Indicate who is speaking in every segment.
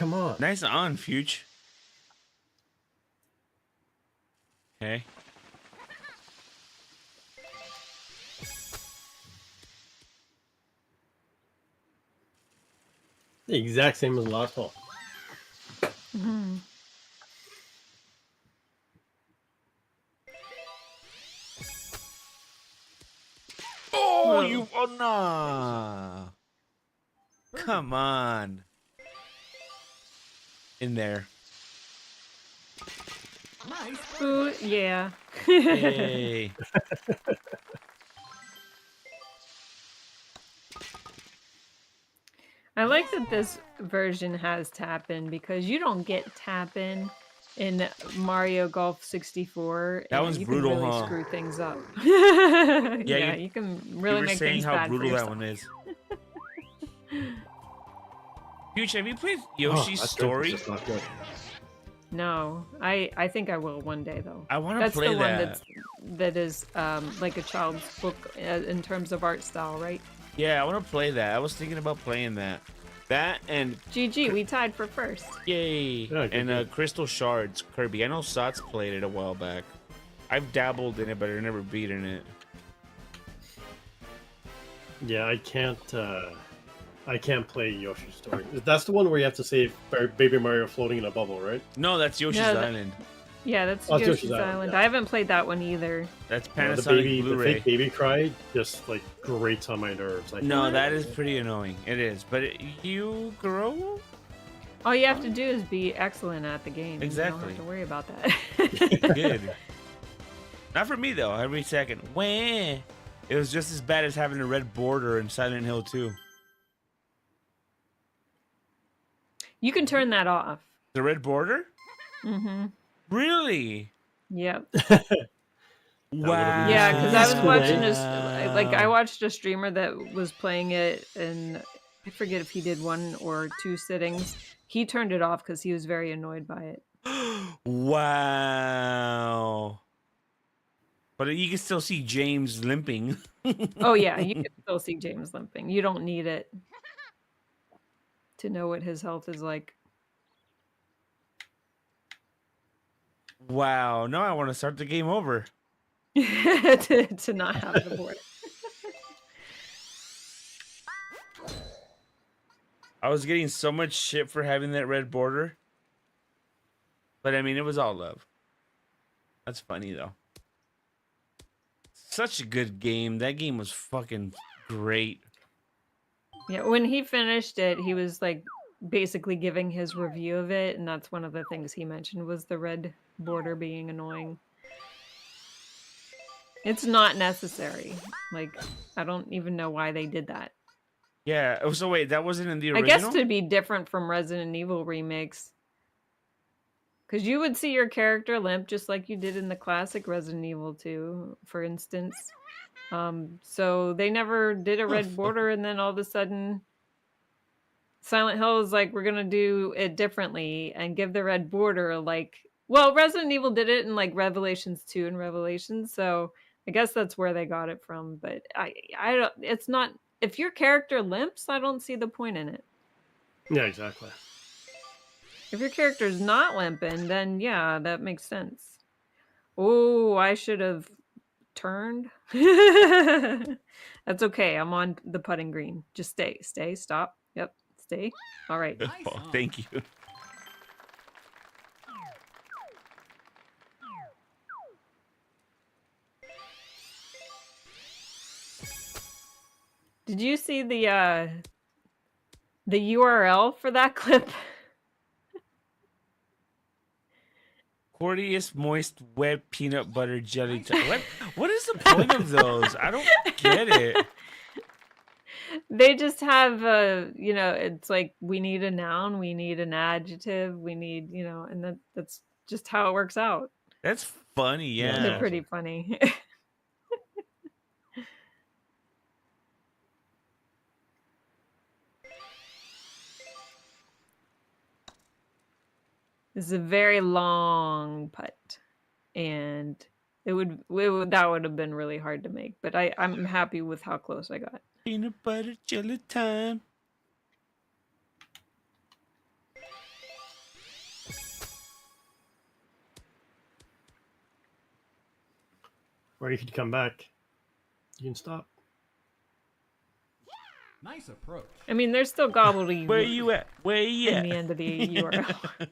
Speaker 1: come on.
Speaker 2: Nice on, Fuge. Okay.
Speaker 1: The exact same as the last hole.
Speaker 3: Mm-hmm.
Speaker 2: Oh,
Speaker 3: Whoa.
Speaker 2: you... Oh, nah. Come on. In there.
Speaker 3: Ooh, yeah.
Speaker 2: Hey.
Speaker 3: I like that this version has tap-in because you don't get tap-in in Mario Golf 64.
Speaker 2: That
Speaker 3: and
Speaker 2: one's
Speaker 3: you
Speaker 2: brutal,
Speaker 3: can really
Speaker 2: huh?
Speaker 3: screw things up. Yeah, you can
Speaker 2: You
Speaker 3: really
Speaker 2: were
Speaker 3: make
Speaker 2: saying
Speaker 3: things
Speaker 2: how
Speaker 3: bad for
Speaker 2: brutal that
Speaker 3: yourself.
Speaker 2: one is. Fuge, have you played
Speaker 1: Oh,
Speaker 2: Yoshi's
Speaker 1: that
Speaker 2: Story?
Speaker 1: just not good.
Speaker 3: No, I think I will one day though.
Speaker 2: I want to
Speaker 3: That's
Speaker 2: play
Speaker 3: the one
Speaker 2: that.
Speaker 3: that is like a child's book in terms of art style, right?
Speaker 2: Yeah, I want to play that. I was thinking about playing that. That and
Speaker 3: GG, we tied for first.
Speaker 2: yay,
Speaker 1: Yeah, good
Speaker 2: and
Speaker 1: game.
Speaker 2: Crystal Shards Kirby. I know Sots played it a while back. I've dabbled in it, but I've never beaten it.
Speaker 1: Yeah, I can't play Yoshi's Story. That's the one where you have to save Baby Mario floating in a bubble, right?
Speaker 2: No, that's Yoshi's
Speaker 3: No,
Speaker 2: Island.
Speaker 3: Yeah, that's
Speaker 1: Oh, it's
Speaker 3: Yoshi's
Speaker 1: Yoshi's
Speaker 3: Island.
Speaker 1: Island, yeah.
Speaker 3: I haven't played that one either.
Speaker 2: That's
Speaker 1: The
Speaker 2: Panasonic
Speaker 1: the
Speaker 2: Blu-ray.
Speaker 1: fake baby cry just like grates on my nerves. I
Speaker 2: No,
Speaker 1: hate
Speaker 2: that
Speaker 1: it.
Speaker 2: is pretty annoying. It is, but you grow.
Speaker 3: All you have to do is be excellent at the game. and You don't
Speaker 2: Exactly.
Speaker 3: have to worry about that.
Speaker 2: Good. Not for me though. Every second, wah. It was just as bad as having a red border in Silent Hill 2.
Speaker 3: You can turn that off.
Speaker 2: The red border?
Speaker 3: Mm-hmm.
Speaker 2: Really?
Speaker 3: Yep.
Speaker 2: Wow.
Speaker 3: Yeah, because I was
Speaker 1: Wow.
Speaker 3: watching this. I watched a streamer that was playing it, and I forget if he did 1 or 2 sittings. He turned it off because he was very annoyed by it.
Speaker 2: Wow. But you can still see James limping.
Speaker 3: Oh yeah, you can still see James limping. You don't need it to know what his health is like.
Speaker 2: Wow. Now I want to start the game over.
Speaker 3: to not have the board.
Speaker 2: I was getting so much shit for having that red border. But I mean, it was all love. That's funny though. Such a good game. That game was fucking great.
Speaker 3: Yeah, when he finished it, he was like basically giving his review of it, and that's one of the things he mentioned was the red border being annoying. It's not necessary. Like, I don't even know why they did that.
Speaker 2: Yeah. Oh, so wait, that wasn't in the
Speaker 3: I
Speaker 2: original?
Speaker 3: guess to be different from Resident Evil remakes. Because you would see your character limp just like you did in the classic Resident Evil 2, for instance. So they never did a red border, and then all of a sudden Silent Hill is like, we're gonna do it differently and give the red border like, well, Resident Evil did it in like Revelations 2 and Revelations, so I guess that's where they got it from. But I don't. It's not. If your character limps, I don't see the point in it.
Speaker 1: Yeah, exactly.
Speaker 3: If your character's not limping, then yeah, that makes sense. Oh, I should have turned. That's okay. I'm on the putting green. Just stay, stop. Yep, stay. All right.
Speaker 2: Oh, thank you.
Speaker 3: Did you see the URL for that clip?
Speaker 2: Cordiest moist wet peanut butter jelly. What is the point of those? I don't get it.
Speaker 3: They just have it's like we need a noun, we need an adjective, we need, and that's just how it works out.
Speaker 2: That's funny, yeah.
Speaker 3: They're pretty funny. This is a very long putt, and that would have been really hard to make, but I'm happy with how close I got.
Speaker 2: Peanut butter jelly time.
Speaker 1: Or you could come back. You can stop.
Speaker 4: Nice approach.
Speaker 3: I mean, there's still gobbledygook
Speaker 2: Where you at? Where you
Speaker 3: in
Speaker 2: at?
Speaker 3: the end of the URL.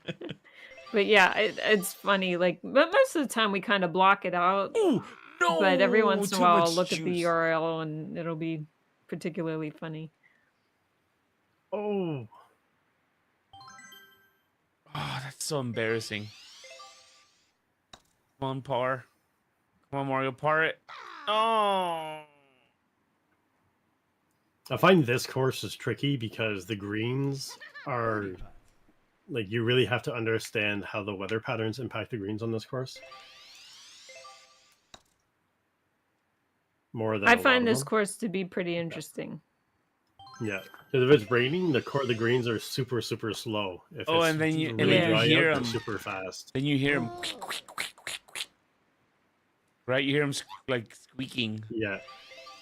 Speaker 3: But yeah, it's funny. Like, but most of the time we kind of block it out.
Speaker 2: Ooh, no!
Speaker 3: But every once in a
Speaker 2: too
Speaker 3: while, I'll
Speaker 2: much
Speaker 3: look at the
Speaker 2: juice.
Speaker 3: URL and it'll be particularly funny.
Speaker 1: Oh,
Speaker 2: Oh, that's so embarrassing. Come on, par. Come on, Mario, par it. Oh.
Speaker 1: I find this course is tricky because the greens are like you really have to understand how the weather patterns impact the greens on this course. More than
Speaker 3: I
Speaker 1: a lot
Speaker 3: find
Speaker 1: of
Speaker 3: this
Speaker 1: them.
Speaker 3: course to be pretty interesting.
Speaker 1: Yeah, because if it's raining, the greens are super slow. If
Speaker 2: Oh,
Speaker 1: it's
Speaker 2: and then you
Speaker 1: really
Speaker 3: you
Speaker 1: dry
Speaker 2: hear
Speaker 1: out,
Speaker 2: 'em.
Speaker 1: they're super fast.
Speaker 2: Then you hear him. Right? You hear him like squeaking.
Speaker 1: Yeah,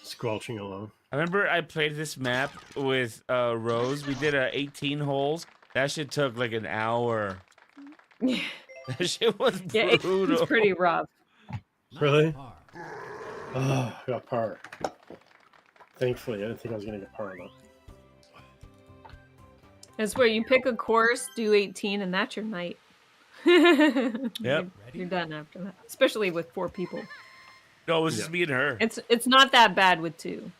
Speaker 1: squelching along.
Speaker 2: I remember I played this map with Rose. We did 18 holes. That shit took like an hour.
Speaker 3: Yeah,
Speaker 2: That shit was
Speaker 3: it's
Speaker 2: brutal.
Speaker 3: pretty rough.
Speaker 4: Nice
Speaker 1: Really?
Speaker 4: par.
Speaker 1: Oh, I got par. Thankfully, I didn't think I was gonna get par though.
Speaker 3: It's where you pick a course, do 18, and that's your night.
Speaker 2: Yep.
Speaker 3: You're done after that. Especially with 4 people.
Speaker 2: No, it was just
Speaker 1: Yeah.
Speaker 2: me and her.
Speaker 3: It's not that bad with 2.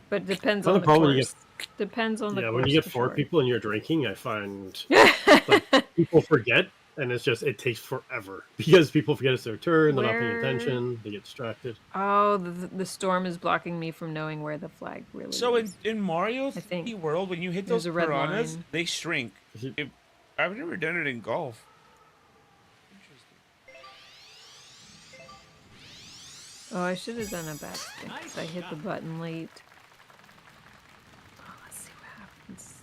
Speaker 3: But it depends
Speaker 1: Well,
Speaker 3: on
Speaker 1: the
Speaker 3: the
Speaker 1: problem when you
Speaker 3: course. Depends on the
Speaker 1: Yeah,
Speaker 3: course.
Speaker 1: when you get
Speaker 3: for
Speaker 1: 4
Speaker 3: sure.
Speaker 1: people and you're drinking, I find people forget, and it takes forever because people forget it's their turn. They're not paying
Speaker 3: Where-
Speaker 1: attention. They get distracted.
Speaker 3: Oh, the storm is blocking me from knowing where the flag really
Speaker 2: So
Speaker 3: is.
Speaker 2: in Mario
Speaker 3: I think
Speaker 2: 3D World, when you hit
Speaker 3: there's
Speaker 2: those
Speaker 3: a red
Speaker 2: piranhas,
Speaker 3: line.
Speaker 2: they shrink.
Speaker 1: Is it-
Speaker 2: I've never done it in golf.
Speaker 3: Oh, I should have done a basket. 'Cause I hit the button late. Oh, let's see what happens.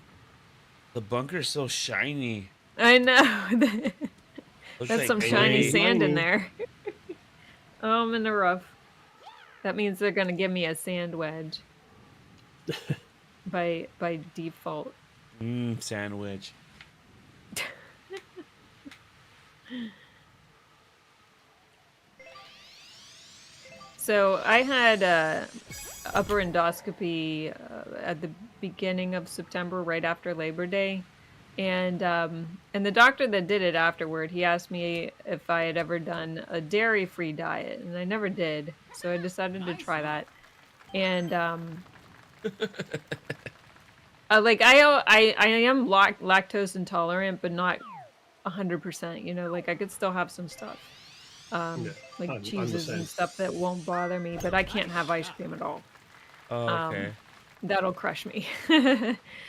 Speaker 2: The bunker's so shiny.
Speaker 3: I know.
Speaker 2: Looks
Speaker 3: That's
Speaker 2: like
Speaker 3: some
Speaker 2: clay.
Speaker 3: shiny sand in
Speaker 1: Shiny.
Speaker 3: there. Oh, I'm in the rough. That means they're gonna give me a sand wedge. by default.
Speaker 2: Sandwich.
Speaker 3: So I had upper endoscopy at the beginning of September, right after Labor Day, and the doctor that did it afterward, he asked me if I had ever done a dairy-free diet, and I never did, so I decided to try that, and like I am lactose intolerant, but not 100%. You know, like I could still have some stuff.
Speaker 1: Yeah,
Speaker 3: Like
Speaker 1: I'm the
Speaker 3: cheeses
Speaker 1: same.
Speaker 3: and stuff that won't bother me, but I can't have ice cream at all.
Speaker 2: Oh, okay.
Speaker 3: That'll crush me.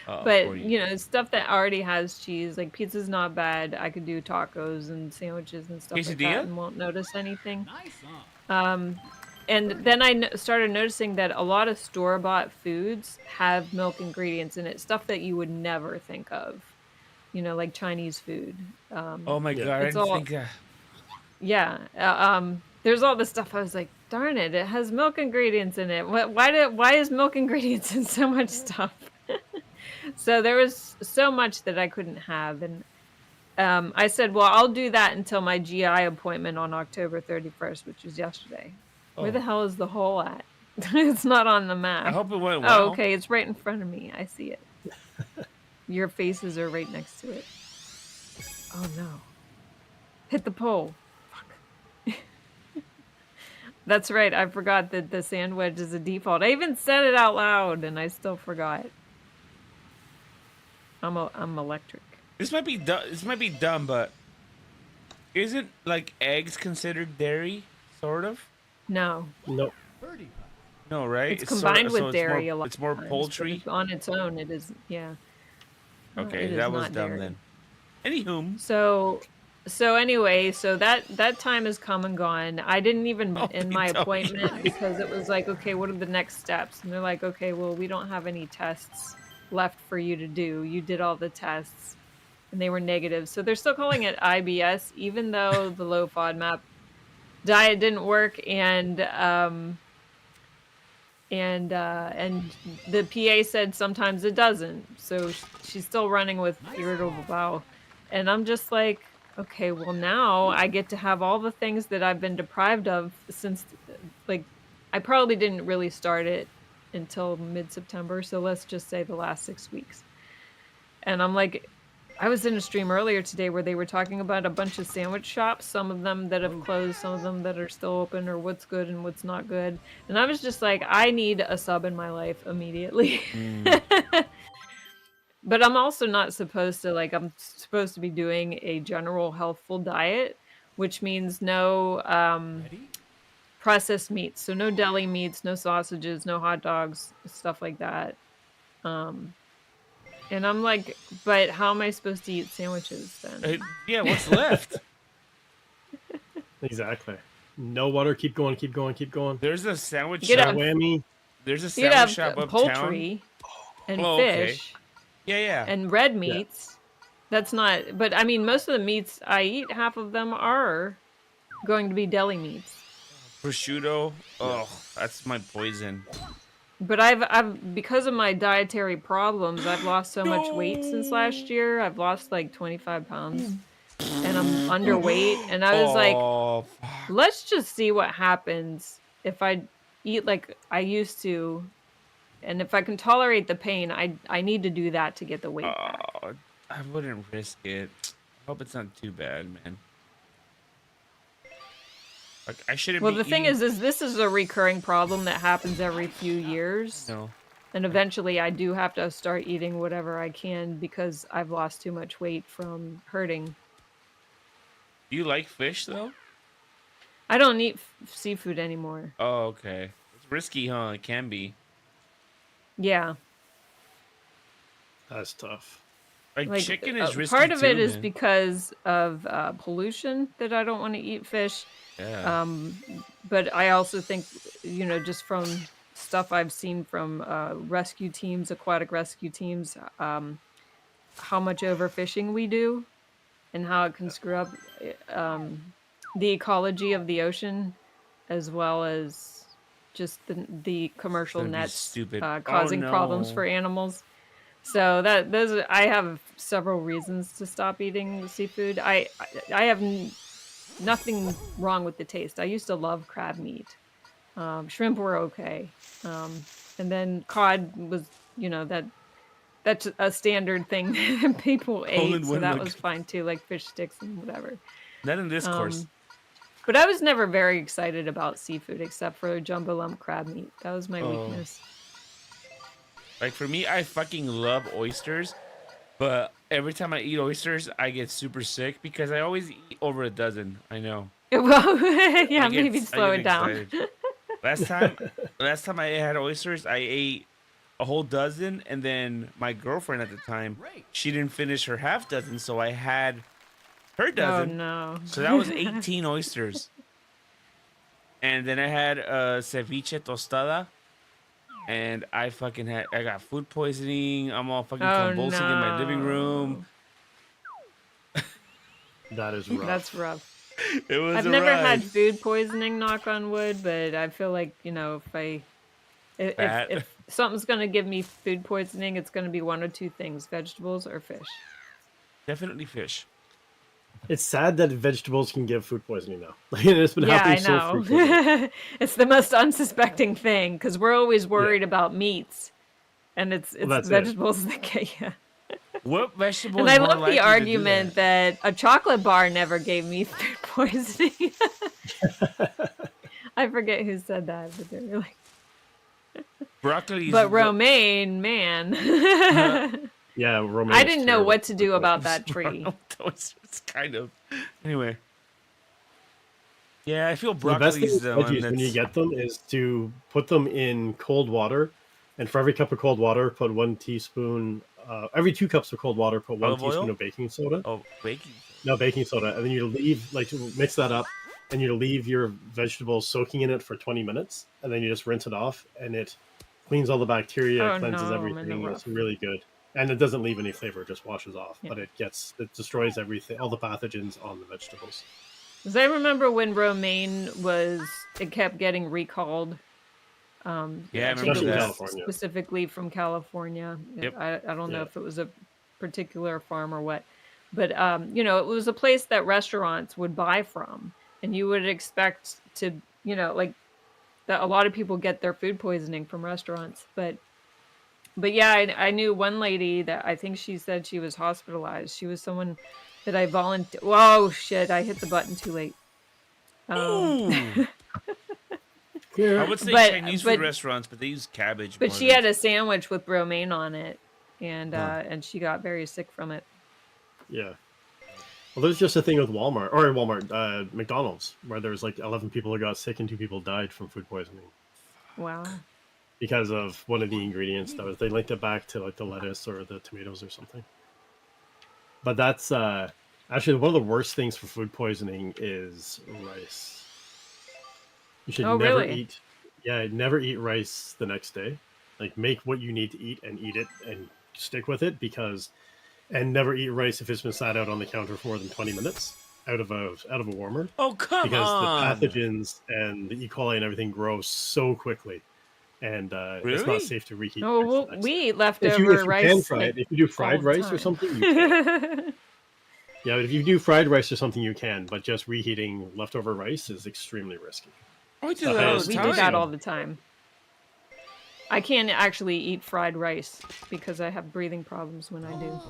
Speaker 2: Oh,
Speaker 3: But
Speaker 2: poor
Speaker 3: you know, stuff that already has cheese, like pizza's not bad. I could do tacos and sandwiches and stuff like
Speaker 2: Quesadilla?
Speaker 3: that and won't notice anything.
Speaker 4: Nice.
Speaker 3: And then I started noticing that a lot of store-bought foods have milk ingredients in it, stuff that you would never think of. You know, like Chinese food.
Speaker 2: Oh my
Speaker 1: Yeah.
Speaker 2: god, I
Speaker 3: It's
Speaker 2: didn't
Speaker 3: all-
Speaker 2: think that.
Speaker 3: Yeah. There's all this stuff. I was like, darn it, it has milk ingredients in it. Why is milk ingredients in so much stuff? So there was so much that I couldn't have. And I said, well, I'll do that until my GI appointment on October 31st, which was yesterday. Where the
Speaker 2: Oh.
Speaker 3: hell is the hole at? It's not on the map.
Speaker 2: I hope it went well.
Speaker 3: Oh, okay. It's right in front of me. I see it. Your faces are right next to it. Oh, no. Hit the pole. Fuck. That's right. I forgot that the sand wedge is a default. I even said it out loud, and I still forgot. I'm electric.
Speaker 2: This might be dumb, but isn't like eggs considered dairy? Sort of.
Speaker 3: No,
Speaker 1: Nope.
Speaker 4: Birdie putt.
Speaker 2: No, right?
Speaker 3: it's
Speaker 2: sorta-
Speaker 3: combined with
Speaker 2: so
Speaker 3: dairy a lot.
Speaker 2: It's more
Speaker 3: of times, but
Speaker 2: poultry.
Speaker 3: on its own, it is. Yeah.
Speaker 2: Okay,
Speaker 3: it is
Speaker 2: that was
Speaker 3: not
Speaker 2: dumb
Speaker 3: dairy.
Speaker 2: then. Anywho,
Speaker 3: So anyway, so that time is come and gone. I didn't even
Speaker 2: Oh,
Speaker 3: in my
Speaker 2: tell me.
Speaker 3: appointment because it was like, okay, what are the next steps? And they're like, okay, well, we don't have any tests left for you to do. You did all the tests and they were negative. So they're still calling it IBS, even though the low FODMAP diet didn't work and the PA said sometimes it doesn't. So she's still running with irritable bowel. And I'm just like, okay, well now I get to have all the things that I've been deprived of since like I probably didn't really start it until mid-September, so let's just say the last 6 weeks. And I'm like I was in a stream earlier today where they were talking about a bunch of sandwich shops, some of them that have closed, some of them that are still open, or what's good and what's not good. And I was just like, I need a sub in my life immediately.
Speaker 2: Mm.
Speaker 3: But I'm also not supposed to like I'm supposed to be doing a general healthful diet, which means no
Speaker 4: Ready?
Speaker 3: processed meats. So no deli meats, no sausages, no hot dogs, stuff like that. Um and I'm like, but how am I supposed to eat sandwiches then?
Speaker 2: Yeah, what's left?
Speaker 1: Exactly. No water. Keep going. Keep going. Keep going.
Speaker 2: There's a sandwich
Speaker 3: You could
Speaker 2: shop.
Speaker 3: have
Speaker 1: Whammy.
Speaker 2: There's a
Speaker 3: you could
Speaker 2: sandwich
Speaker 3: have
Speaker 2: shop uptown.
Speaker 3: poultry and
Speaker 2: Oh, okay.
Speaker 3: fish
Speaker 2: Yeah, yeah.
Speaker 3: and red
Speaker 1: Yeah.
Speaker 3: meats. That's not but I mean most of the meats I eat, half of them are going to be deli meats.
Speaker 2: Prosciutto. Oh, that's my poison.
Speaker 3: But I've because of my dietary problems, I've lost so much weight since last year. I've lost like 25 pounds and I'm underweight. And I was like,
Speaker 2: Oh, fuck.
Speaker 3: let's just see what happens if I eat like I used to. And if I can tolerate the pain, I need to do that to get the weight back.
Speaker 2: Oh, I wouldn't risk it. I hope it's not too bad, man. Like I shouldn't
Speaker 3: Well,
Speaker 2: be
Speaker 3: the thing
Speaker 2: eating...
Speaker 3: is this is a recurring problem that happens every few years.
Speaker 2: No.
Speaker 3: And eventually I do have to start eating whatever I can because I've lost too much weight from hurting.
Speaker 2: Do you like fish though?
Speaker 3: I don't eat seafood anymore.
Speaker 2: Oh, okay. It's risky, huh? It can be.
Speaker 3: Yeah.
Speaker 1: That's tough.
Speaker 2: Like chicken is risky
Speaker 3: part of
Speaker 2: too,
Speaker 3: it is
Speaker 2: man.
Speaker 3: because of pollution that I don't want to eat fish.
Speaker 2: Yeah.
Speaker 3: But I also think, just from stuff I've seen from rescue teams, aquatic rescue teams, how much overfishing we do and how it can screw up the ecology of the ocean, as well as just the commercial
Speaker 2: Gonna be
Speaker 3: nets
Speaker 2: stupid.
Speaker 3: causing problems
Speaker 2: no.
Speaker 3: for animals. So I have several reasons to stop eating seafood. I have nothing wrong with the taste. I used to love crab meat. Shrimp were okay. And then cod was, that's a standard thing that people
Speaker 2: Hole
Speaker 3: ate,
Speaker 2: in
Speaker 3: so
Speaker 2: one
Speaker 3: that
Speaker 2: like-
Speaker 3: was fine too, like fish sticks and whatever.
Speaker 2: Not in this course.
Speaker 3: But I was never very excited about seafood except for jumbo lump crab meat. That was my
Speaker 2: Oh.
Speaker 3: weakness.
Speaker 2: Like for me, I fucking love oysters, but every time I eat oysters, I get super sick because I always eat over a dozen. I know.
Speaker 3: Well, yeah,
Speaker 2: I get-
Speaker 3: maybe
Speaker 2: I
Speaker 3: slow
Speaker 2: get
Speaker 3: it down.
Speaker 2: excited. Last time I had oysters, I ate a whole dozen, and then my girlfriend at the time, she didn't finish her half dozen, so I had her
Speaker 3: Oh
Speaker 2: dozen.
Speaker 3: no.
Speaker 2: So that was 18 oysters. And then I had ceviche tostada. And I got food poisoning. I'm all fucking
Speaker 3: Oh
Speaker 2: convulsing in my living room.
Speaker 1: That is rough.
Speaker 3: That's rough.
Speaker 2: It was
Speaker 3: I've
Speaker 2: a
Speaker 3: never had
Speaker 2: ride.
Speaker 3: food poisoning, knock on wood, but I feel like,
Speaker 2: Fat.
Speaker 3: if something's gonna give me food poisoning, it's gonna be one or two things: vegetables or fish.
Speaker 2: Definitely fish.
Speaker 1: It's sad that vegetables can give food poisoning now. Like, it's been
Speaker 3: Yeah, I
Speaker 1: happening so
Speaker 3: know.
Speaker 1: frequently.
Speaker 3: It's the most unsuspecting thing because we're always worried about meats, and it's
Speaker 1: that's it.
Speaker 3: vegetables that get you.
Speaker 2: What vegetable
Speaker 3: And
Speaker 2: is
Speaker 3: I
Speaker 2: more
Speaker 3: love
Speaker 2: likely
Speaker 3: the
Speaker 2: to do
Speaker 3: argument that a chocolate bar never gave me food poisoning. I forget who said that, but they were like,
Speaker 2: broccoli?
Speaker 3: but romaine, man.
Speaker 1: Yeah, romaine.
Speaker 3: I
Speaker 1: is
Speaker 3: didn't know
Speaker 1: terrible
Speaker 3: what to
Speaker 1: for
Speaker 3: do
Speaker 1: food
Speaker 3: about
Speaker 1: poisoning.
Speaker 3: that tree.
Speaker 2: It's kind of. Anyway. Yeah, I feel
Speaker 1: The best thing
Speaker 2: broccoli's
Speaker 1: with
Speaker 2: the one
Speaker 1: veggies
Speaker 2: that's...
Speaker 1: when you get them is to put them in cold water, and for every cup of cold water, put 1 teaspoon. Every 2 cups of cold water, put 1
Speaker 2: Olive
Speaker 1: teaspoon
Speaker 2: oil?
Speaker 1: of baking soda.
Speaker 2: Oh, baking.
Speaker 1: No, baking soda, and then you mix that up, and you leave your vegetables soaking in it for 20 minutes, and then you just rinse it off, and it cleans all the bacteria,
Speaker 3: Oh,
Speaker 1: cleanses
Speaker 3: no, I'm in the
Speaker 1: everything. It's
Speaker 3: rough.
Speaker 1: really good, and it doesn't leave any flavor; it just washes off.
Speaker 3: Yeah.
Speaker 1: But it destroys everything, all the pathogens on the vegetables.
Speaker 3: Because I remember when romaine it kept getting recalled.
Speaker 2: Yeah, I
Speaker 3: I
Speaker 2: remember
Speaker 3: think it
Speaker 1: Especially in
Speaker 3: was
Speaker 2: that.
Speaker 1: California.
Speaker 3: specifically from California.
Speaker 2: Yep.
Speaker 3: I don't know
Speaker 1: Yeah.
Speaker 3: if it was a particular farm or what. But it was a place that restaurants would buy from, and you would expect to, like that a lot of people get their food poisoning from restaurants. But yeah, I knew one lady that I think she said she was hospitalized. She was someone that I volunteered. Whoa, shit! I hit the button too late.
Speaker 2: Ooh.
Speaker 1: Yeah.
Speaker 2: I would say
Speaker 3: But
Speaker 2: Chinese food
Speaker 3: but
Speaker 2: restaurants, but they use cabbage.
Speaker 3: but
Speaker 2: more
Speaker 3: she
Speaker 2: than-
Speaker 3: had a sandwich with romaine on it, and
Speaker 2: Huh.
Speaker 3: and she got very sick from it.
Speaker 1: Yeah. Well, there's just a thing with McDonald's, where there's like 11 people who got sick and 2 people died from food poisoning
Speaker 3: Wow.
Speaker 1: because of one of the ingredients. They linked it back to like the lettuce or the tomatoes or something. But that's actually one of the worst things for food poisoning is rice. You should
Speaker 3: Oh,
Speaker 1: never
Speaker 3: really?
Speaker 1: eat. Yeah, never eat rice the next day. Like make what you need to eat and eat it and stick with it and never eat rice if it's been sat out on the counter for more than 20 minutes out of a warmer,
Speaker 2: Oh, come
Speaker 1: because
Speaker 2: on.
Speaker 1: the pathogens and the E. coli and everything grow so quickly, and it's
Speaker 2: Really?
Speaker 1: not safe to reheat.
Speaker 3: Oh,
Speaker 1: rice the
Speaker 3: well,
Speaker 1: next
Speaker 3: we
Speaker 1: day.
Speaker 3: eat leftover
Speaker 1: If you
Speaker 3: rice.
Speaker 1: can fry it, if you do
Speaker 3: all
Speaker 1: fried
Speaker 3: the
Speaker 1: rice or
Speaker 3: time.
Speaker 1: something, you can. Yeah, if you do fried rice or something, you can, but just reheating leftover rice is extremely risky.
Speaker 2: I do
Speaker 1: The
Speaker 2: that all
Speaker 1: highest
Speaker 2: the
Speaker 3: We
Speaker 2: time.
Speaker 3: do that all the time. I can't actually eat fried rice because I have breathing problems when I do.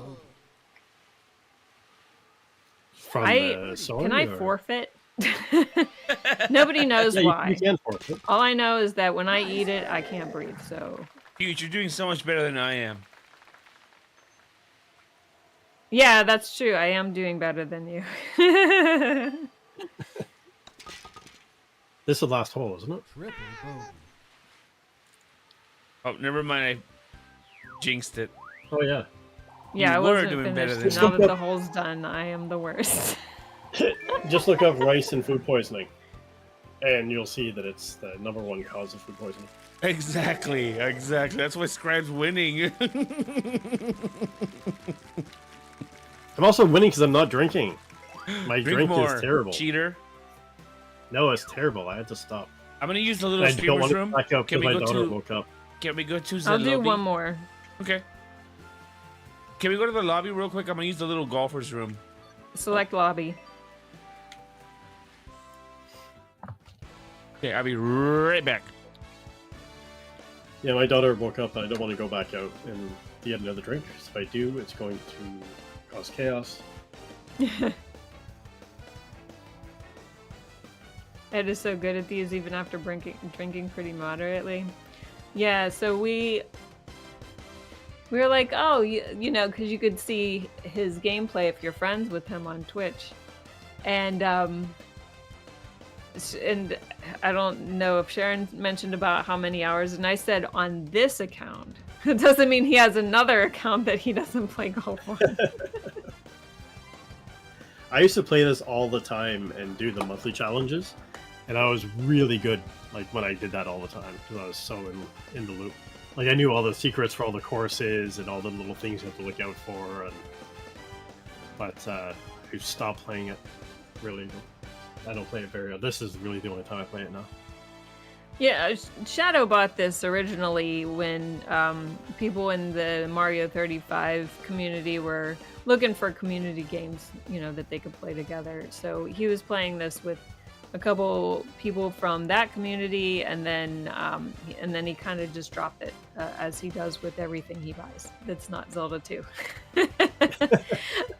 Speaker 1: From the song,
Speaker 3: Can I
Speaker 1: or-
Speaker 3: forfeit? Nobody knows
Speaker 1: Yeah,
Speaker 3: why.
Speaker 1: you can forfeit.
Speaker 3: All I know is that when I eat it, I can't breathe. So
Speaker 2: Huge, you're doing so much better than I am.
Speaker 3: yeah, that's true. I am doing better than you.
Speaker 1: This is the last hole, isn't it?
Speaker 4: Triple bogey.
Speaker 2: Oh, never mind. I jinxed it.
Speaker 1: Oh yeah.
Speaker 3: Yeah, I
Speaker 2: You were
Speaker 3: wasn't
Speaker 2: doing better
Speaker 3: finished.
Speaker 2: than
Speaker 3: and Now
Speaker 1: me.
Speaker 3: that the hole's done, I am the worst.
Speaker 1: Just look up rice and food poisoning, and you'll see that it's the #1 cause of food poisoning.
Speaker 2: Exactly. That's why Scribe's winning.
Speaker 1: I'm also winning because I'm not drinking. My drink
Speaker 2: more,
Speaker 1: is terrible.
Speaker 2: cheater.
Speaker 1: No, it's terrible. I had to stop.
Speaker 2: I'm gonna use the little
Speaker 1: I don't
Speaker 2: streamer's
Speaker 1: want to
Speaker 2: room.
Speaker 1: back up
Speaker 2: Can
Speaker 1: because
Speaker 2: we
Speaker 1: my
Speaker 2: go
Speaker 1: daughter
Speaker 2: to?
Speaker 1: woke up.
Speaker 2: Can we go to the
Speaker 3: I'll do
Speaker 2: lobby?
Speaker 3: one more.
Speaker 2: Okay. Can we go to the lobby real quick? I'm gonna use the little golfer's room.
Speaker 3: Select lobby.
Speaker 2: Okay, I'll be right back.
Speaker 1: Yeah, my daughter woke up, and I don't want to go back out and get another drink. If I do, it's going to cause chaos.
Speaker 3: Ed is so good at these, even after drinking pretty moderately. Yeah, so we were like, oh, you know, because you could see his gameplay if you're friends with him on Twitch, and I don't know if Sharon mentioned about how many hours, and I said on this account. It doesn't mean he has another account that he doesn't play golf on.
Speaker 1: I used to play this all the time and do the monthly challenges, and I was really good. Like when I did that all the time, because I was so in the loop. Like I knew all the secrets for all the courses and all the little things you have to look out for. But I stopped playing it. Really, I don't play it very often. This is really the only time I play it now.
Speaker 3: Yeah, Shadow bought this originally when people in the Mario 35 community were looking for community games, you know, that they could play together. So he was playing this with a couple people from that community, and then he kind of just dropped it, as he does with everything he buys that's not Zelda 2.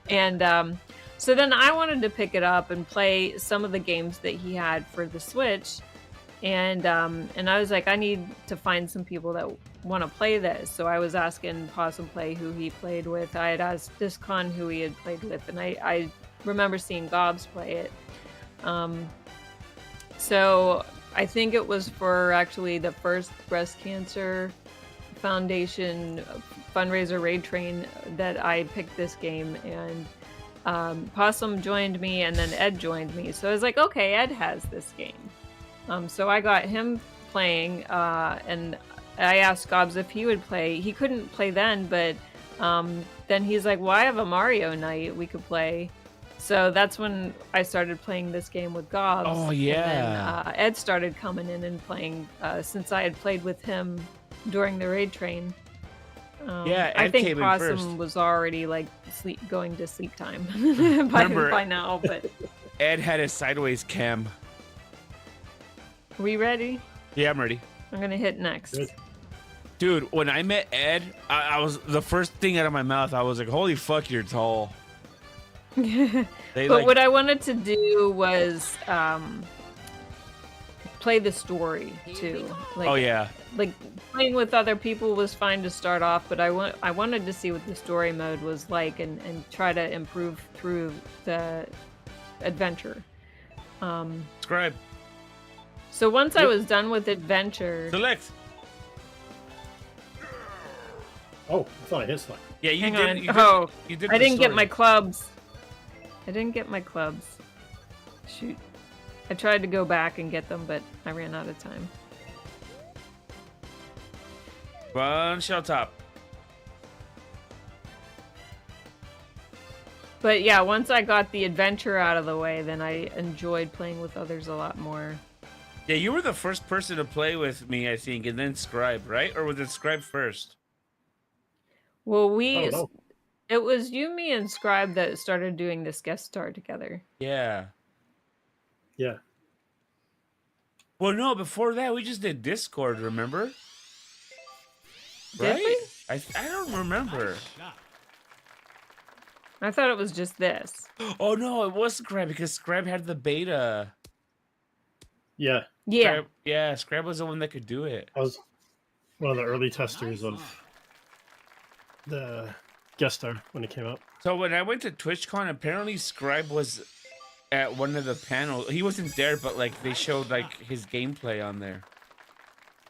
Speaker 3: And so then I wanted to pick it up and play some of the games that he had for the Switch. And I was like, I need to find some people that want to play this. So I was asking Possum Play who he played with. I had asked Discon who he had played with, and I remember seeing Gobs play it. So I think it was for actually the first Breast Cancer Foundation fundraiser raid train that I picked this game, and Possum joined me, and then Ed joined me. So I was like, okay, Ed has this game. So I got him playing, and I asked Gobs if he would play. He couldn't play then, but then he's like, well, I have a Mario night we could play. So that's when I started playing this game with Gobs.
Speaker 2: Oh, yeah.
Speaker 3: And then Ed started coming in and playing, since I had played with him during the raid train.
Speaker 2: Yeah,
Speaker 3: I
Speaker 2: Ed
Speaker 3: think
Speaker 2: came in
Speaker 3: Possum
Speaker 2: first.
Speaker 3: was already like going to sleep time
Speaker 2: Remember-
Speaker 3: by now. But
Speaker 2: Ed had his sideways cam.
Speaker 3: are we ready?
Speaker 2: Yeah, I'm ready.
Speaker 3: I'm gonna hit next.
Speaker 1: Good.
Speaker 2: Dude, when I met Ed, I was the first thing out of my mouth. I was like, "Holy fuck, you're tall." They
Speaker 3: But what I wanted to do was play the story too. Like,
Speaker 2: oh yeah,
Speaker 3: like playing with other people was fine to start off, but I wanted to see what the story mode was like and try to improve through the adventure.
Speaker 2: subscribe,
Speaker 3: So once I
Speaker 1: Yep.
Speaker 3: was done with adventure,
Speaker 2: select.
Speaker 1: Oh, I thought I hit select.
Speaker 2: Yeah, you
Speaker 3: hang
Speaker 2: did.
Speaker 3: on.
Speaker 2: You did,
Speaker 3: Oh,
Speaker 2: you did
Speaker 3: I
Speaker 2: the
Speaker 3: didn't get
Speaker 2: story.
Speaker 3: my clubs. I didn't get my clubs. Shoot. I tried to go back and get them, but I ran out of time.
Speaker 2: One shell top.
Speaker 3: But yeah, once I got the adventure out of the way, then I enjoyed playing with others a lot more.
Speaker 2: Yeah, you were the first person to play with me, I think, and then Scribe, right? Or was it Scribe first?
Speaker 3: Well,
Speaker 1: Oh no.
Speaker 3: it was you, me, and Scribe that started doing this guest star together.
Speaker 2: Yeah.
Speaker 1: Yeah.
Speaker 2: Well, no, before that, we just did Discord, remember?
Speaker 3: Did
Speaker 2: Right?
Speaker 3: we?
Speaker 2: I don't remember.
Speaker 4: Shot.
Speaker 3: I thought it was just this.
Speaker 2: Oh, no, it was Scribe because Scribe had the beta.
Speaker 1: Yeah.
Speaker 3: Yeah.
Speaker 2: Scribe, yeah, Scribe was the one that could do it.
Speaker 1: I was one of the early testers
Speaker 4: Nice
Speaker 1: of
Speaker 4: one.
Speaker 1: the guest star when it came out.
Speaker 2: So when I went to TwitchCon, apparently Scribe was at one of the panels. He wasn't there, but like they showed like his gameplay on there.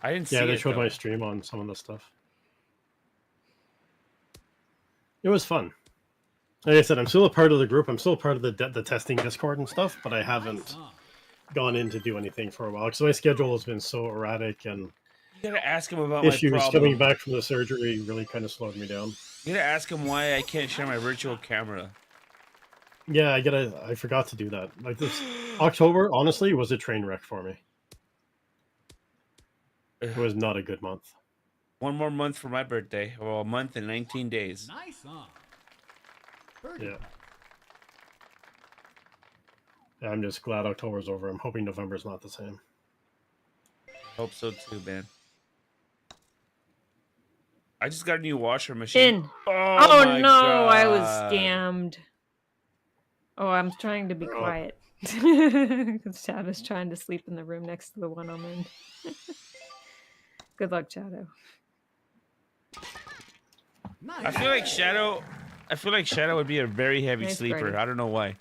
Speaker 2: I didn't see
Speaker 1: Yeah, they
Speaker 2: it,
Speaker 1: showed
Speaker 2: though.
Speaker 1: my stream on some of the stuff. It was fun. Like I said, I'm still a part of the group. I'm still a part of the testing Discord and stuff, but I haven't gone in to do anything for a while because my schedule has been so erratic and
Speaker 2: You gotta ask him about
Speaker 1: issues
Speaker 2: my problem.
Speaker 1: coming back from the surgery really kind of slowed me down.
Speaker 2: You gotta ask him why I can't share my virtual camera.
Speaker 1: Yeah, I forgot to do that. Like this October, honestly, was a train wreck for me. It was not a good month.
Speaker 2: One more month for my birthday. Well, a month and 19 days.
Speaker 4: Nice on. Birdie
Speaker 1: Yeah.
Speaker 4: putt.
Speaker 1: I'm just glad October's over. I'm hoping November's not the same.
Speaker 2: Hope so too, man. I just got a new washer machine.
Speaker 3: In.
Speaker 2: Oh,
Speaker 3: Oh
Speaker 2: my
Speaker 3: no, I was
Speaker 2: God.
Speaker 3: scammed. Oh, I'm trying to be
Speaker 1: Oh.
Speaker 3: quiet. Because Shadow's trying to sleep in the room next to the one I'm in. Good luck, Shadow.
Speaker 4: Nice.
Speaker 2: I feel like Shadow would be a very heavy
Speaker 3: Nice
Speaker 2: sleeper.
Speaker 3: birdie.
Speaker 2: I don't know why.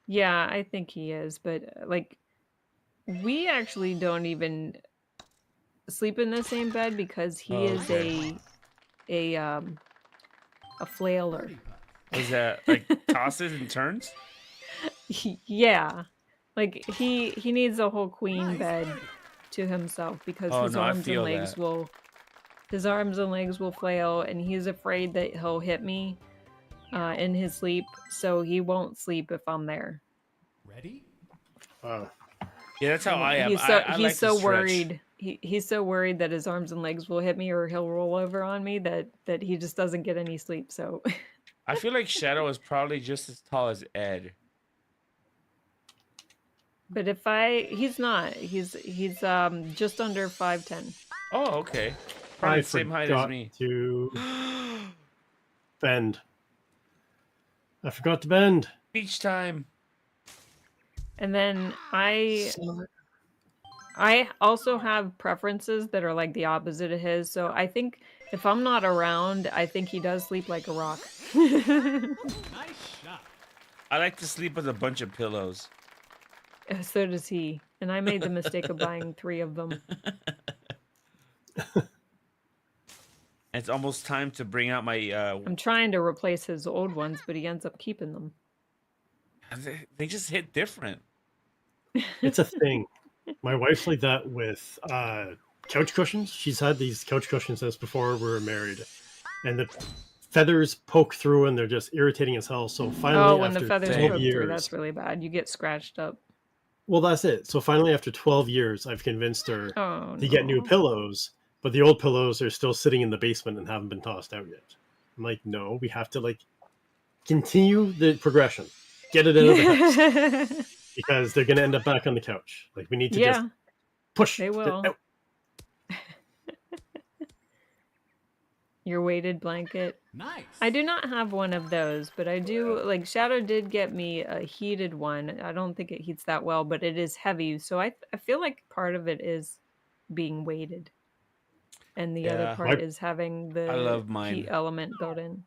Speaker 3: Yeah, I think he is, but like we actually don't even sleep in the same bed because he
Speaker 2: Oh,
Speaker 3: is
Speaker 2: okay.
Speaker 3: a flailer.
Speaker 4: Birdie putt.
Speaker 2: Is that like tosses and turns?
Speaker 3: Yeah. Like he needs a whole queen
Speaker 4: Nice
Speaker 3: bed
Speaker 4: birdie.
Speaker 3: to himself because
Speaker 2: Oh,
Speaker 3: his
Speaker 2: no, I
Speaker 3: arms and
Speaker 2: feel
Speaker 3: legs
Speaker 2: that.
Speaker 3: will his arms and legs will flail and he's afraid that he'll hit me in his sleep, so he won't sleep if I'm there.
Speaker 4: Ready?
Speaker 1: Wow.
Speaker 2: Yeah, that's how I am.
Speaker 3: He's so
Speaker 2: I
Speaker 3: he's
Speaker 2: like to
Speaker 3: so
Speaker 2: stretch.
Speaker 3: worried. He's so worried that his arms and legs will hit me or he'll roll over on me that he just doesn't get any sleep. So
Speaker 2: I feel like Shadow is probably just as tall as Ed.
Speaker 3: but he's not. He's just under 5'10".
Speaker 2: Oh, okay. Probably
Speaker 1: I
Speaker 2: the same height as
Speaker 1: forgot
Speaker 2: me.
Speaker 1: to bend. I forgot to bend.
Speaker 2: Beach time.
Speaker 3: And then I also have preferences that are like the opposite of his. So I think if I'm not around, I think he does sleep like a rock.
Speaker 4: Nice shot.
Speaker 2: I like to sleep with a bunch of pillows.
Speaker 3: So does he. And I made the mistake of buying 3 of them.
Speaker 2: It's almost time to bring out my.
Speaker 3: I'm trying to replace his old ones, but he ends up keeping them.
Speaker 2: They just hit different.
Speaker 1: It's a thing. My wife's like that with couch cushions. She's had these couch cushions since before we were married, and the feathers poke through and they're just irritating as hell. So finally,
Speaker 3: Oh, when
Speaker 1: after
Speaker 3: the feathers
Speaker 1: 12
Speaker 3: poke
Speaker 1: years,
Speaker 3: through, that's really bad. You get scratched up.
Speaker 1: well, that's it. So finally, after 12 years, I've convinced her
Speaker 3: Oh,
Speaker 1: to get new
Speaker 3: no.
Speaker 1: pillows but the old pillows are still sitting in the basement and haven't been tossed out yet. I'm like, no, we have to like continue the progression, get it out of the house because they're gonna end up back on the couch. Like we need to just
Speaker 3: Yeah,
Speaker 1: push
Speaker 3: they
Speaker 1: it
Speaker 3: will.
Speaker 1: out.
Speaker 3: Your weighted blanket.
Speaker 4: Nice.
Speaker 3: I do not have one of those, but I do like Shadow did get me a heated one. I don't think it heats that well, but it is heavy, so I feel like part of it is being weighted, and the other
Speaker 2: Yeah,
Speaker 3: part
Speaker 1: My
Speaker 3: is having
Speaker 2: I
Speaker 3: the
Speaker 2: love
Speaker 3: heat
Speaker 2: mine.
Speaker 3: element built in.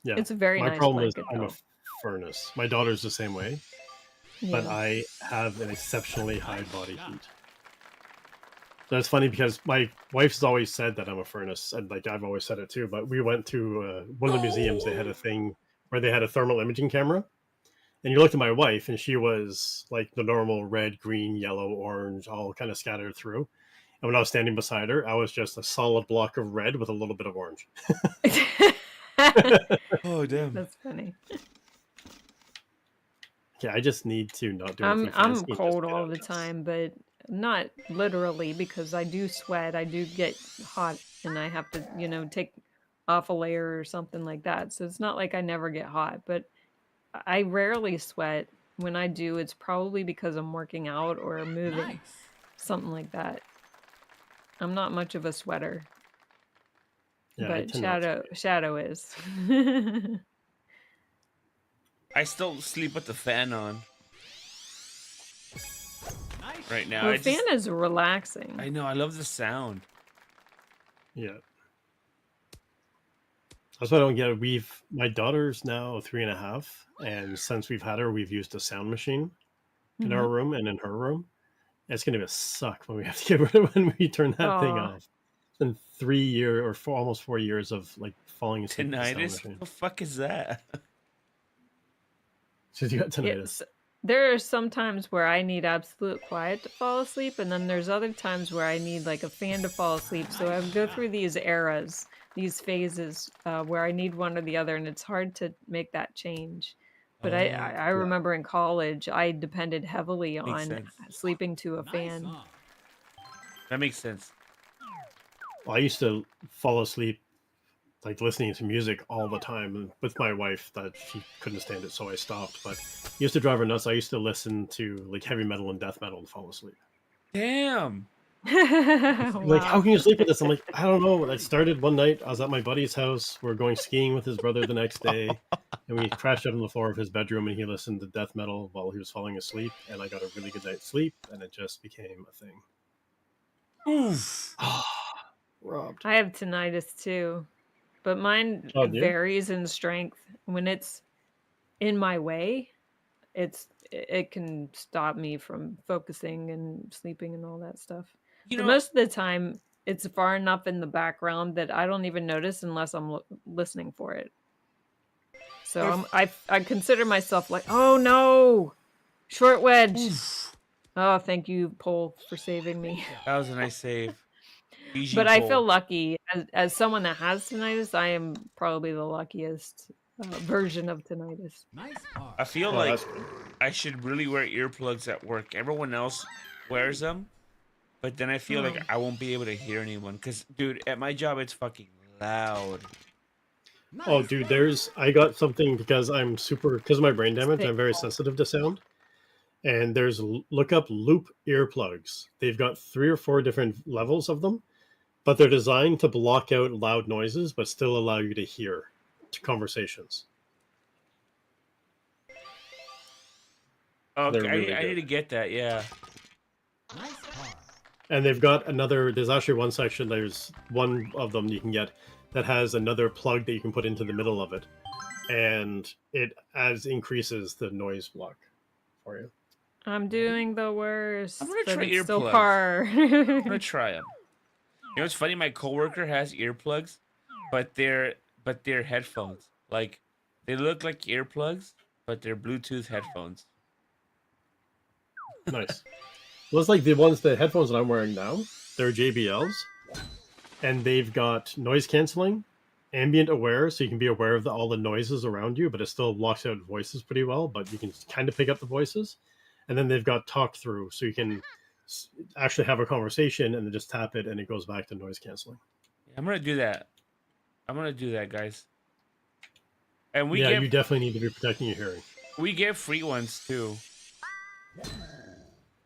Speaker 1: yeah,
Speaker 3: It's a very
Speaker 1: my
Speaker 3: nice
Speaker 1: problem is
Speaker 3: blanket
Speaker 1: I'm a
Speaker 3: though.
Speaker 1: furnace. My daughter's the same way, but
Speaker 3: Yeah.
Speaker 1: I have an exceptionally high body heat. That's funny because my wife's always said that I'm a furnace, and like I've always said it too. But we went to one of the museums. They had a thing where they had a thermal imaging camera, and you looked at my wife, and she was like the normal red, green, yellow, orange, all kind of scattered through. And when I was standing beside her, I was just a solid block of red with a little bit of orange.
Speaker 2: Oh damn.
Speaker 3: That's funny.
Speaker 1: Yeah, I just need to not do
Speaker 3: I'm
Speaker 1: anything
Speaker 3: I'm
Speaker 1: fancy and just
Speaker 3: cold
Speaker 1: get
Speaker 3: all
Speaker 1: out
Speaker 3: the
Speaker 1: of the house.
Speaker 3: time, but not literally because I do sweat. I do get hot and I have to, take off a layer or something like that. So it's not like I never get hot, but I rarely sweat. When I do, it's probably because I'm working out or moving,
Speaker 4: Nice.
Speaker 3: something like that. I'm not much of a sweater,
Speaker 1: Yeah, I
Speaker 3: but
Speaker 1: tend not to
Speaker 3: Shadow is.
Speaker 2: I still sleep with the fan on
Speaker 4: Nice.
Speaker 2: right now.
Speaker 3: Well,
Speaker 2: I
Speaker 3: the fan
Speaker 2: just,
Speaker 3: is relaxing.
Speaker 2: I know, I love the sound.
Speaker 1: be. Yeah. That's what I don't get. My daughter's now 3.5, and since we've had her, we've used a sound machine in
Speaker 3: Hmm.
Speaker 1: our room and in her room. It's going to be a suck when we have to get rid of when we turn that thing
Speaker 3: Oh,
Speaker 1: off. It's been 3 year or almost 4 years of like falling asleep with the sound
Speaker 2: Tinnitus?
Speaker 1: machine.
Speaker 2: What the fuck is that?
Speaker 1: So you got tinnitus.
Speaker 3: yes. There are some times where I need absolute quiet to fall asleep, and then there's other times where I need like a fan to fall asleep. So I go through these eras, these phases where I need one or the other, and it's hard to make that change. But I,
Speaker 2: Oh,
Speaker 3: I I
Speaker 1: Yeah.
Speaker 3: remember in college, I depended heavily
Speaker 2: makes
Speaker 3: on
Speaker 2: sense.
Speaker 3: sleeping to a
Speaker 4: Nice
Speaker 3: fan.
Speaker 4: song.
Speaker 2: That makes sense.
Speaker 1: Well, I used to fall asleep like listening to music all the time and with my wife that she couldn't stand it, so I stopped. But it used to drive her nuts. I used to listen to like heavy metal and death metal and fall asleep.
Speaker 2: Damn.
Speaker 1: Like, how
Speaker 3: Wow.
Speaker 1: can you sleep with this? I'm like, I don't know. It started one night. I was at my buddy's house. We're going skiing with his brother the next day, and we crashed out on the floor of his bedroom, and he listened to death metal while he was falling asleep, and I got a really good night's sleep, and it just became a thing.
Speaker 2: Oof.
Speaker 1: Robbed.
Speaker 3: I have tinnitus too, but mine
Speaker 1: Oh, dear.
Speaker 3: varies in strength. When it's in my way, it can stop me from focusing and sleeping and all that stuff.
Speaker 2: You
Speaker 3: But
Speaker 2: know,
Speaker 3: most of the time, it's far enough in the background that I don't even notice unless I'm listening for it. So
Speaker 2: if,
Speaker 3: I consider myself like, oh no, short wedge.
Speaker 2: oof.
Speaker 3: Oh, thank you, Pole, for saving me.
Speaker 2: That was a nice save.
Speaker 3: But
Speaker 2: BG
Speaker 3: I feel
Speaker 2: pole.
Speaker 3: lucky as someone that has tinnitus. I am probably the luckiest version of tinnitus.
Speaker 4: Nice
Speaker 2: I
Speaker 4: part.
Speaker 2: feel
Speaker 1: Oh,
Speaker 2: like
Speaker 1: that's good.
Speaker 2: I should really wear earplugs at work. Everyone else wears them, but then I feel like
Speaker 3: Oh.
Speaker 2: I won't be able to hear anyone. Cause, dude, at my job, it's fucking loud.
Speaker 4: Nice
Speaker 1: Oh, dude,
Speaker 4: work.
Speaker 1: I got something because because of my brain damage,
Speaker 3: Sick.
Speaker 1: I'm very sensitive to sound. And look up loop earplugs. They've got 3 or 4 different levels of them, but they're designed to block out loud noises, but still allow you to hear conversations. They're really
Speaker 2: Okay, I need
Speaker 1: good.
Speaker 2: to get that. Yeah.
Speaker 4: Nice part.
Speaker 1: And they've got there's actually one section, there's one of them you can get that has another plug that you can put into the middle of it. And it increases the noise block for you.
Speaker 3: I'm doing the worst,
Speaker 2: I'm gonna
Speaker 3: but
Speaker 2: try
Speaker 3: it's still
Speaker 2: earplugs.
Speaker 3: par.
Speaker 2: I'm gonna try them. You know what's funny? My coworker has earplugs, but they're headphones. Like they look like earplugs, but they're Bluetooth headphones.
Speaker 1: Nice. Well, it's like the headphones that I'm wearing now, they're JBLs, and they've got noise canceling, ambient aware, so you can be aware of all the noises around you, but it still blocks out voices pretty well, but you can kind of pick up the voices. And then they've got talk through, so you can actually have a conversation and then just tap it and it goes back to noise canceling.
Speaker 2: I'm gonna do that. I'm gonna do that, guys. And
Speaker 1: Yeah, you definitely need to be protecting your hearing.
Speaker 2: we get free ones too.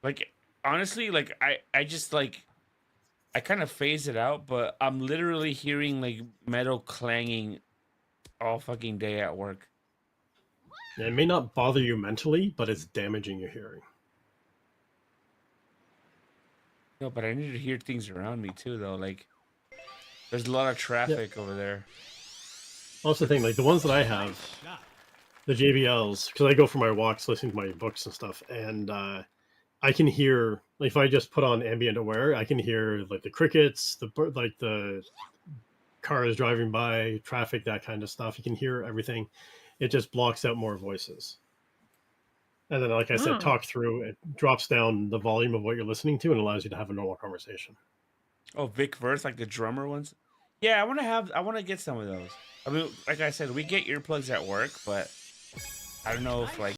Speaker 2: Like honestly, like I just like I kind of phase it out, but I'm literally hearing like metal clanging all fucking day at work.
Speaker 1: Yeah, it may not bother you mentally, but it's damaging your hearing.
Speaker 2: No, but I need to hear things around me too, though. Like, there's a lot of traffic over there.
Speaker 1: Also, the thing, like the ones that I have,
Speaker 4: Shot.
Speaker 1: the JBLs, because I go for my walks, listening to my books and stuff, and I can hear, like, if I just put on ambient aware, I can hear like the crickets, like the cars driving by, traffic, that kind of stuff. You can hear everything. It just blocks out more voices. And then, like I said,
Speaker 3: Oh.
Speaker 1: talk through. It drops down the volume of what you're listening to and allows you to have a normal conversation.
Speaker 2: Oh, Vic Verse, like the drummer ones. Yeah, I want to get some of those. I mean, like I said, we get earplugs at work, but I don't know if like